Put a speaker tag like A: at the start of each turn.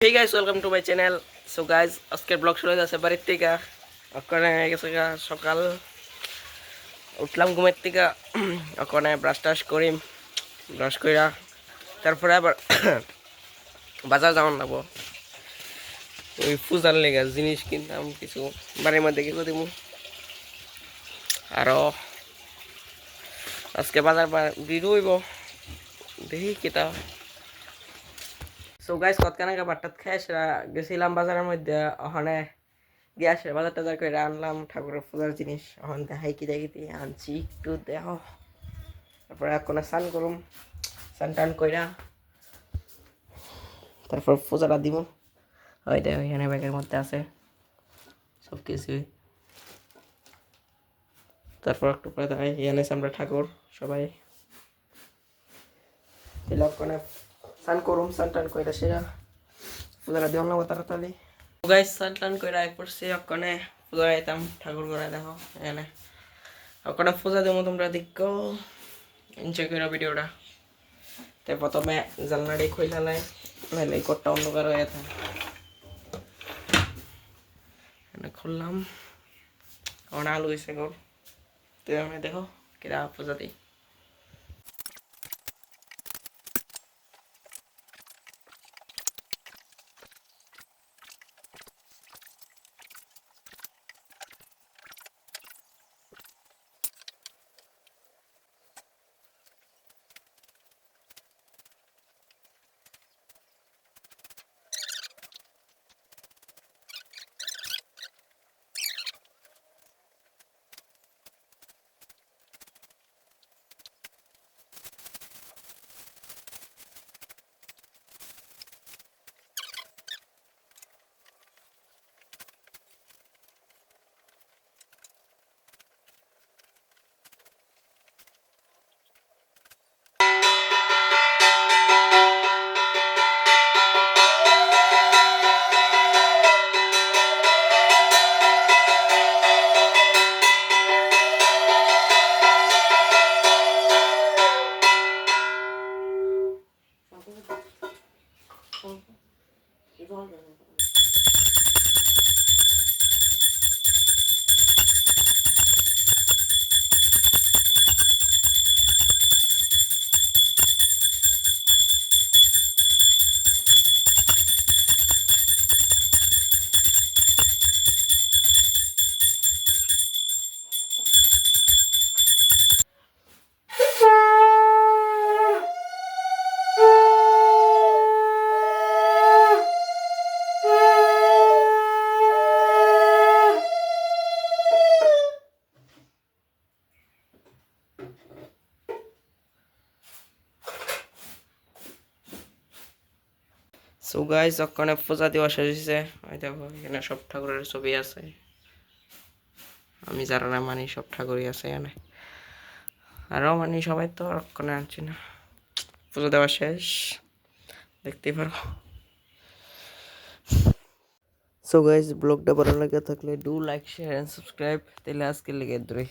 A: Hey guys, welcome to my channel. So guys, আজকের blog শুরু হয়ে যাচ্ছে বাড়ির থেকে। ওখানে গেছে সকাল উঠলাম ঘুমের থেকে, ওখানে ব্রাশ টাশ করি, ব্রাশ কইরা তারপরে আবার বাজার যাওয়ার লাগবো। ওই পূজার লেগে জিনিস কিনতাম কিছু, বাড়ির মধ্যে কিছু দিব। আরও আজকে বাজার ভিড় হইব, দেখি কিতা। সো গাইস, কতখানা বাট্টাত খাই সেটা গেছিলাম বাজারের মধ্যে। ওখানে গ্যাসের বাজার টাজার করে আনলাম ঠাকুরের পূজার জিনিস। এখন দেখাই কি দেখি আনছি, একটু দেহ। তারপরে এখন স্নান করুম, স্নান টান কইরা তারপর পূজাটা দিব। ওইটা ওইখানে ব্যাগের মধ্যে আছে সব কিছুই। তারপর একটু পরে দেখাই এখানে আমরা ঠাকুর সবাই ওখানে স্নান করুম, স্নান টান কইরা সেরা পূজাটা দিও না তাড়াতাড়ি। গাইস স্নান টান কইরা এক পড়ছি, ওখানে পূজা আইতাম ঠাকুর করে দেখো এখানে। ওখানে পূজা দেবো, তোমরা দেখো, এনজয় করো ভিডিওটা। তো প্রথমে জানলাটি খুলে লাই, নাহলে এই কোটটা অন্ধকার হয়ে থাকে। এখানে খুললাম, ওখানে আলু হয়েছে গোর। তো আমি দেখো কিরা পূজা দিই। সো গাইস, ওখানে পূজা দেওয়া শেষ হয়েছে। ওই দেখো এখানে সব ঠাকুরের ছবি আছে, আমি যারা না মানি সব ঠাকুরই আছে এখানে। আরও মানি সবাই, তো ওখানে আনছি না। পুজো দেওয়া শেষ, দেখতেই পারো। সো গাইস, ব্লগটা ভালো লাগে থাকলে do like share and subscribe. তাহলে আজকের লেগে দূরে।